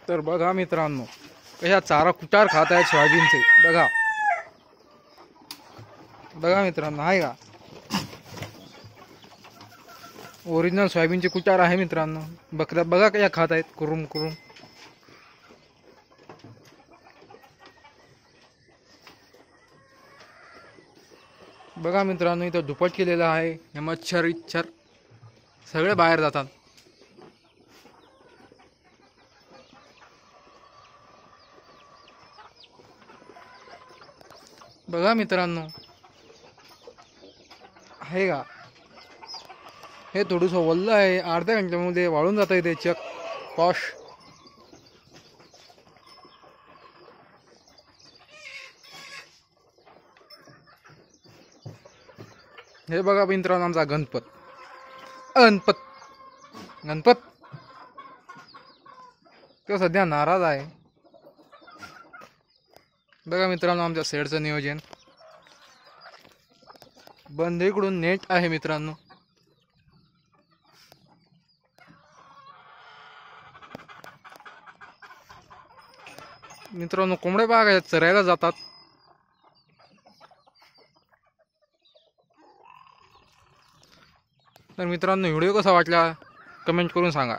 तर बघा मित्रांनो, कशा चारा कुटार खात आहेत सोयाबीनचे. बघा बघा मित्रांनो, आहे का ओरिजिनल सोयाबीनचे कुटार आहे मित्रांनो. बकऱ्या बघा कशा खात आहेत कुरुम कुरुम. बघा मित्रांनो, इथं दुपट केलेलं आहे. हे मच्छर इच्छर सगळे बाहेर जातात. बघा मित्रांनो, आहे का हे थोडंसं वल्ल आहे. अर्ध्या घंट्यामध्ये वाळून जात आहे ते चक पॉश. हे बघा मित्रांनो, आमचा गणपत गणपत गणपत तो सध्या नाराज आहे. बघा मित्रांनो, आमच्या शेडचं नियोजन. बंदरीकडून नेट आहे मित्रांनो. मित्रांनो, कोंबडे बघा चरायला जातात. तर मित्रांनो, व्हिडिओ कसा वाटला कमेंट करून सांगा.